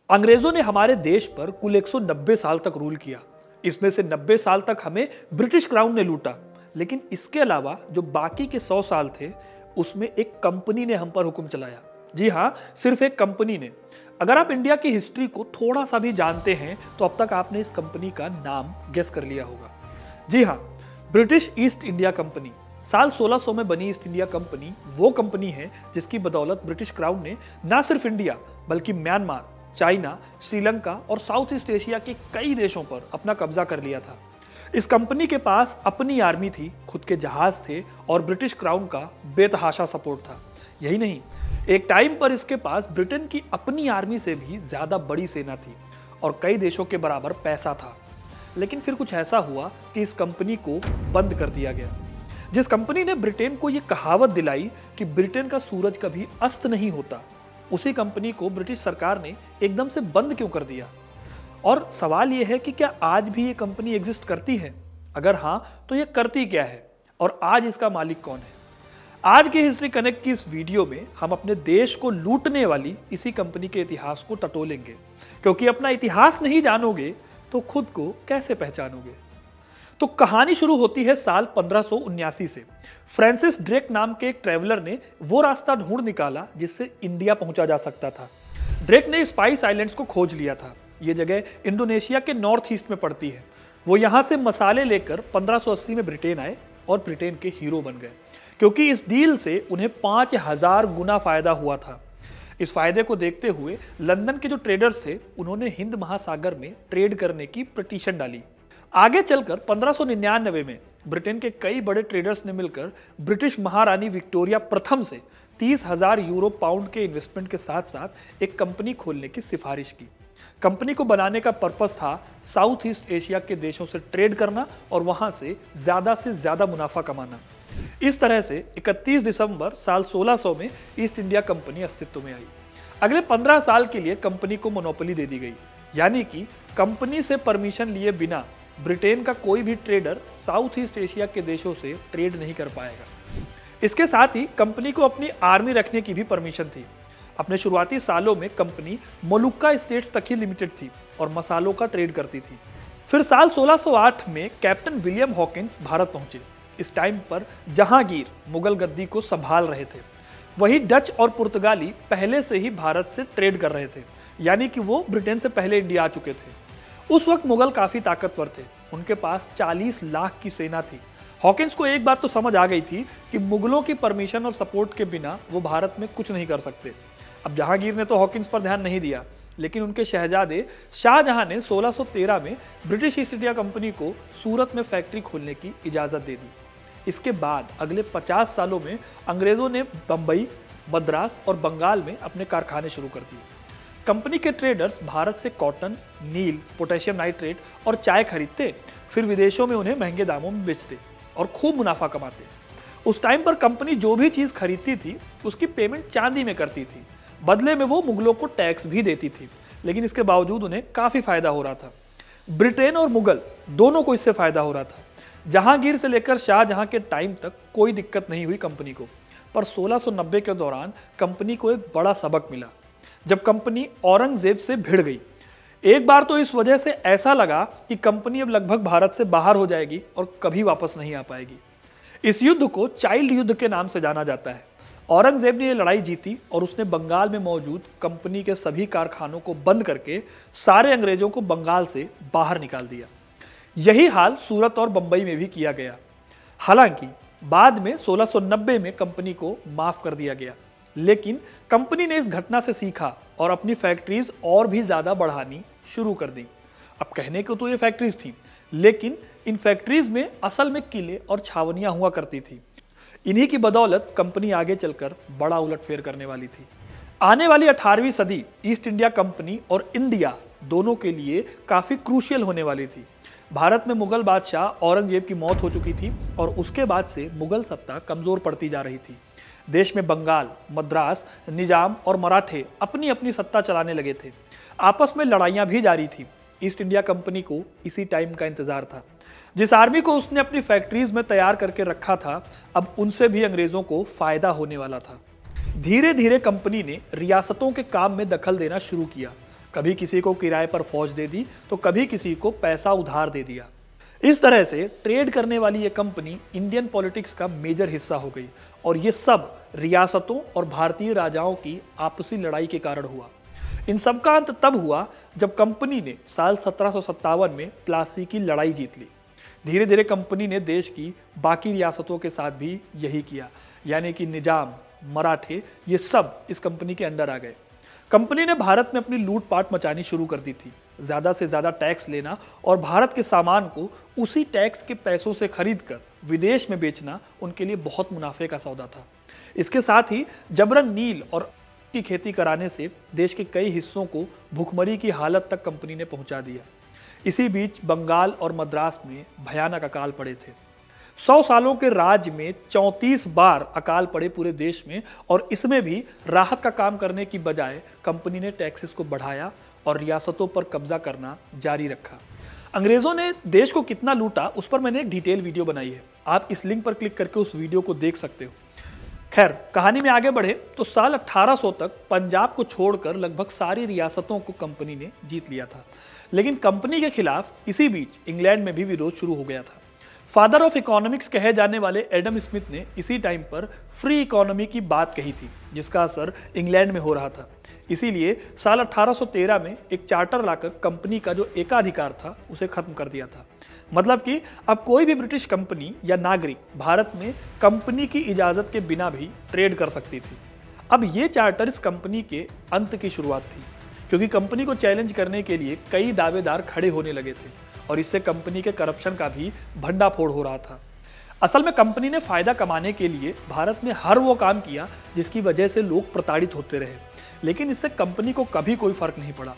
अंग्रेजों ने हमारे देश पर कुल 190 साल तक रूल किया। इसमें से 90 साल तक हमें ब्रिटिश क्राउन ने लूटा, लेकिन इसके अलावा जो बाकी के 100 साल थे उसमें एक कंपनी ने हम पर हुक्म चलाया। जी हाँ, सिर्फ एक कंपनी ने। अगर आप इंडिया की हिस्ट्री को थोड़ा सा भी जानते हैं तो अब तक आपने इस कंपनी का नाम गेस कर लिया होगा। जी हाँ, ब्रिटिश ईस्ट इंडिया कंपनी। साल 1600 में बनी ईस्ट इंडिया कंपनी वो कंपनी है जिसकी बदौलत ब्रिटिश क्राउन ने न सिर्फ इंडिया बल्कि म्यांमार, चाइना, श्रीलंका और साउथ ईस्ट एशिया के कई देशों पर अपना कब्जा कर लिया था। इस कंपनी के पास अपनी आर्मी थी, खुद के जहाज थे और ब्रिटिश क्राउन का बेतहाशा सपोर्ट था। यही नहीं, एक टाइम पर इसके पास ब्रिटेन की अपनी आर्मी से भी ज्यादा बड़ी सेना थी और कई देशों के बराबर पैसा था। लेकिन फिर कुछ ऐसा हुआ कि इस कंपनी को बंद कर दिया गया। जिस कंपनी ने ब्रिटेन को यह कहावत दिलाई कि ब्रिटेन का सूरज कभी अस्त नहीं होता, उसी कंपनी को ब्रिटिश सरकार ने एकदम से बंद क्यों कर दिया? और सवाल यह है कि क्या आज भी ये कंपनी एग्जिस्ट करती है? अगर हाँ, तो ये करती क्या है और आज इसका मालिक कौन है? आज के हिस्ट्री कनेक्ट की इस वीडियो में हम अपने देश को लूटने वाली इसी कंपनी के इतिहास को टटोलेंगे, क्योंकि अपना इतिहास नहीं जानोगे तो खुद को कैसे पहचानोगे। तो कहानी शुरू होती है साल 1579 से। फ्रांसिस ड्रेक नाम के एक ट्रेवलर ने वो रास्ता ढूंढ निकाला जिससे इंडिया पहुंचा जा सकता था। ड्रेक ने स्पाइस आइलैंड्स को खोज लिया था। ये जगह इंडोनेशिया के नॉर्थ ईस्ट में पड़ती है। वो यहां से मसाले लेकर 1580 में ब्रिटेन आए और ब्रिटेन के हीरो बन गए, क्योंकि इस डील से उन्हें 5000 गुना फायदा हुआ था। इस फायदे को देखते हुए लंदन के जो ट्रेडर्स थे उन्होंने हिंद महासागर में ट्रेड करने की पिटीशन डाली। आगे चलकर 1599 में ब्रिटेन के कई बड़े ट्रेडर्स ने मिलकर ब्रिटिश महारानी विक्टोरिया प्रथम से 30,000 यूरो पाउंड के इन्वेस्टमेंट के साथ साथ एक कंपनी खोलने की सिफारिश की। कंपनी को बनाने का पर्पस था साउथ ईस्ट एशिया के देशों से ट्रेड करना और वहां से ज्यादा मुनाफा कमाना। इस तरह से 31 दिसंबर साल 1600 में ईस्ट इंडिया कंपनी अस्तित्व में आई। अगले 15 साल के लिए कंपनी को मोनोपोली दे दी गई, यानी कि कंपनी से परमिशन लिए बिना ब्रिटेन का कोई भी ट्रेडर साउथ ईस्ट एशिया के देशों से ट्रेड नहीं कर पाएगा। इसके साथ ही कंपनी को अपनी आर्मी रखने की भी परमिशन थी। अपने शुरुआती सालों में कंपनी मोलुक्का स्टेट्स तक ही लिमिटेड थी और मसालों का ट्रेड करती थी। फिर साल 1608 में कैप्टन विलियम हॉकिंस भारत पहुंचे। इस टाइम पर जहांगीर मुगल गद्दी को संभाल रहे थे। वही डच और पुर्तगाली पहले से ही भारत से ट्रेड कर रहे थे, यानी कि वो ब्रिटेन से पहले इंडिया आ चुके थे। उस वक्त मुगल काफी ताकतवर थे, उनके पास 40 लाख की सेना थी। हॉकिंस को एक बात तो समझ आ गई थी कि मुगलों की परमिशन और सपोर्ट के बिना वो भारत में कुछ नहीं कर सकते। अब जहांगीर ने तो हॉकिंस पर ध्यान नहीं दिया, लेकिन उनके शहजादे शाहजहां ने 1613 में ब्रिटिश ईस्ट इंडिया कंपनी को सूरत में फैक्ट्री खोलने की इजाजत दे दी। इसके बाद अगले 50 सालों में अंग्रेजों ने बंबई, मद्रास और बंगाल में अपने कारखाने शुरू कर दिए। कंपनी के ट्रेडर्स भारत से कॉटन, नील, पोटेशियम नाइट्रेट और चाय खरीदते, फिर विदेशों में उन्हें महंगे दामों में बेचते और खूब मुनाफा कमाते। उस टाइम पर कंपनी जो भी चीज खरीदती थी उसकी पेमेंट चांदी में करती थी। बदले में वो मुगलों को टैक्स भी देती थी, लेकिन इसके बावजूद उन्हें काफी फायदा हो रहा था। ब्रिटेन और मुगल दोनों को इससे फायदा हो रहा था। जहांगीर से लेकर शाहजहां के टाइम तक कोई दिक्कत नहीं हुई कंपनी को, पर 1690 के दौरान कंपनी को एक बड़ा सबक मिला, जब कंपनी औरंगजेब से भिड़ गई। एक बार तो इस वजह से ऐसा लगा कि कंपनी अब लगभग भारत से बाहर हो जाएगी और कभी वापस नहीं आ पाएगी। इस युद्ध को चाइल्ड युद्ध के नाम से जाना जाता है। औरंगजेब ने यह लड़ाई जीती और उसने बंगाल में मौजूद कंपनी के सभी कारखानों को बंद करके सारे अंग्रेजों को बंगाल से बाहर निकाल दिया। यही हाल सूरत और बंबई में भी किया गया। हालांकि बाद में 1690 में कंपनी को माफ कर दिया गया, लेकिन कंपनी ने इस घटना से सीखा और अपनी फैक्ट्रीज और भी ज्यादा बढ़ानी शुरू कर दी। अब कहने को तो ये फैक्ट्रीज थी, लेकिन इन फैक्ट्रीज में असल में किले और छावनियां हुआ करती थी। इन्हीं की बदौलत कंपनी आगे चलकर बड़ा उलटफेर करने वाली थी। आने वाली 18वीं सदी ईस्ट इंडिया कंपनी और इंडिया दोनों के लिए काफी क्रूशियल होने वाली थी। भारत में मुगल बादशाह औरंगजेब की मौत हो चुकी थी और उसके बाद से मुगल सत्ता कमजोर पड़ती जा रही थी। देश में बंगाल, मद्रास, निजाम और मराठे अपनी अपनी सत्ता चलाने लगे थे। आपस में लड़ाइयां भी जारी थी। ईस्ट इंडिया कंपनी को इसी टाइम का इंतजार था। जिस आर्मी को उसने अपनी फैक्ट्रीज में तैयार करके रखा था, अब उनसे भी अंग्रेजों को फायदा होने वाला था। धीरे धीरे कंपनी ने रियासतों के काम में दखल देना शुरू किया। कभी किसी को किराए पर फौज दे दी तो कभी किसी को पैसा उधार दे दिया। इस तरह से ट्रेड करने वाली ये कंपनी इंडियन पॉलिटिक्स का मेजर हिस्सा हो गई और ये सब रियासतों और भारतीय राजाओं की आपसी लड़ाई के कारण हुआ। इन सब का अंत तब हुआ जब कंपनी ने साल 1757 में प्लासी की लड़ाई जीत ली। धीरे धीरे कंपनी ने देश की बाकी रियासतों के साथ भी यही किया, यानी कि निजाम, मराठे, ये सब इस कंपनी के अंडर आ गए। कंपनी ने भारत में अपनी लूटपाट मचानी शुरू कर दी थी, ज्यादा से ज्यादा टैक्स लेना और भारत के सामान को उसी टैक्स के पैसों से खरीदकर विदेश में बेचना उनके लिए बहुत मुनाफे का सौदा था। इसके साथ ही जबरन नील और की खेती कराने से देश के कई हिस्सों को भूखमरी की हालत तक कंपनी ने पहुंचा दिया। इसी बीच बंगाल और मद्रास में भयानक अकाल पड़े थे। 100 सालों के राज में 34 बार अकाल पड़े पूरे देश में, और इसमें भी राहत का काम करने की बजाय कंपनी ने टैक्सेस को बढ़ाया और रियासतों पर कब्जा करना जारी रखा। अंग्रेजों ने देश को कितना लूटा उस पर मैंने एक डिटेल वीडियो बनाई है, आप इस लिंक पर क्लिक करके उस वीडियो को देख सकते हो। खैर, कहानी में आगे बढ़े तो साल 1800 तक पंजाब को छोड़कर लगभग सारी रियासतों को कंपनी ने जीत लिया था, लेकिन कंपनी के खिलाफ इसी बीच इंग्लैंड में भी विरोध शुरू हो गया था। फादर ऑफ इकोनॉमिक्स कहे जाने वाले एडम स्मिथ ने इसी टाइम पर फ्री इकोनॉमी की बात कही थी, जिसका असर इंग्लैंड में हो रहा था। इसीलिए साल 1813 में एक चार्टर लाकर कंपनी का जो एकाधिकार था उसे खत्म कर दिया था। मतलब कि अब कोई भी ब्रिटिश कंपनी या नागरिक भारत में कंपनी की इजाजत के बिना भी ट्रेड कर सकती थी। अब ये चार्टर इस कंपनी के अंत की शुरुआत थी, क्योंकि कंपनी को चैलेंज करने के लिए कई दावेदार खड़े होने लगे थे और इससे कंपनी के करप्शन का भी भंडाफोड़ हो रहा था। असल में कंपनी ने फायदा कमाने के लिए भारत में हर वो काम किया जिसकी वजह से लोग प्रताड़ित होते रहे, लेकिन इससे कंपनी को कभी कोई फर्क नहीं पड़ा।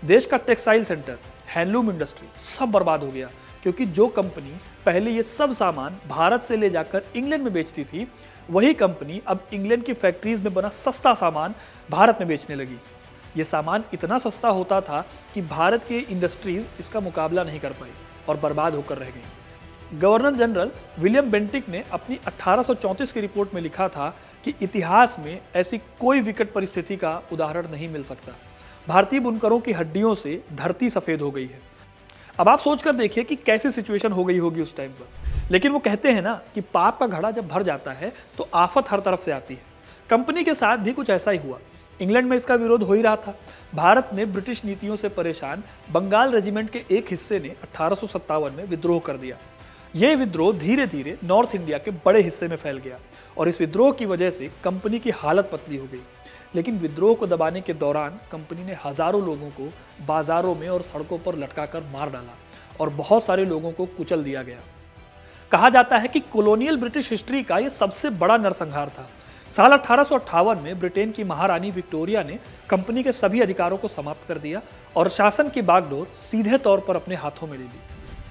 देश का टेक्सटाइल सेंटर, हैंडलूम इंडस्ट्री सब बर्बाद हो गया, क्योंकि जो कंपनी पहले ये सब सामान भारत से ले जाकर इंग्लैंड में बेचती थी, वही कंपनी अब इंग्लैंड की फैक्ट्रीज में बना सस्ता सामान भारत में बेचने लगी। ये सामान इतना सस्ता होता था कि भारत की इंडस्ट्रीज इसका मुकाबला नहीं कर पाई और बर्बाद होकर रह गई। गवर्नर जनरल विलियम बेंटिक ने अपनी 1834 की रिपोर्ट में लिखा था कि इतिहास में ऐसी कोई विकट परिस्थिति का उदाहरण नहीं मिल सकता। भारतीय बुनकरों की हड्डियों से धरती सफेद हो गई है। अब आप सोचकर देखिए कि कैसी सिचुएशन हो गई होगी उस टाइम पर। लेकिन वो कहते हैं ना कि पाप का घड़ा जब भर जाता है तो आफत हर तरफ से आती है। कंपनी के साथ भी कुछ ऐसा ही हुआ। इंग्लैंड में इसका विरोध हो ही रहा था। भारत में ब्रिटिश नीतियों से परेशान बंगाल रेजिमेंट के एक हिस्से ने 1857 में विद्रोह कर दिया। यह विद्रोह धीरे धीरे नॉर्थ इंडिया के बड़े हिस्से में फैल गया और इस विद्रोह की वजह से कंपनी की हालत पतली हो गई। लेकिन विद्रोह को दबाने के दौरान कंपनी ने हजारों लोगों को बाजारों में और सड़कों पर लटकाकर मार डाला और बहुत सारे लोगों को कुचल दिया गया। कहा जाता है कि कॉलोनियल ब्रिटिश हिस्ट्री का यह सबसे बड़ा नरसंहार था। साल 1858 में ब्रिटेन की महारानी विक्टोरिया ने कंपनी के सभी अधिकारों को समाप्त कर दिया और शासन की बागडोर सीधे तौर पर अपने हाथों में ले ली।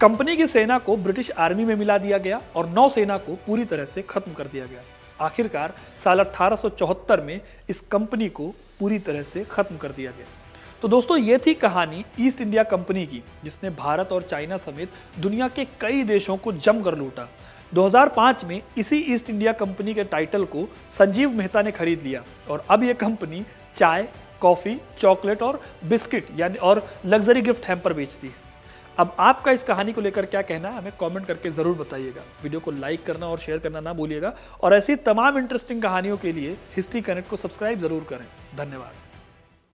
कंपनी की सेना को ब्रिटिश आर्मी में मिला दिया गया और नौसेना को पूरी तरह से खत्म कर दिया गया। आखिरकार साल 1874 में इस कंपनी को पूरी तरह से खत्म कर दिया गया। तो दोस्तों, ये थी कहानी ईस्ट इंडिया कंपनी की, जिसने भारत और चाइना समेत दुनिया के कई देशों को जमकर लूटा। 2005 में इसी ईस्ट इंडिया कंपनी के टाइटल को संजीव मेहता ने खरीद लिया और अब यह कंपनी चाय, कॉफी, चॉकलेट और बिस्किट यानी और लग्जरी गिफ्ट हैम्पर बेचती है। अब आपका इस कहानी को लेकर क्या कहना है, हमें कमेंट करके जरूर बताइएगा। वीडियो को लाइक करना और शेयर करना ना भूलिएगा और ऐसी तमाम इंटरेस्टिंग कहानियों के लिए हिस्ट्री कनेक्ट को सब्सक्राइब जरूर करें। धन्यवाद।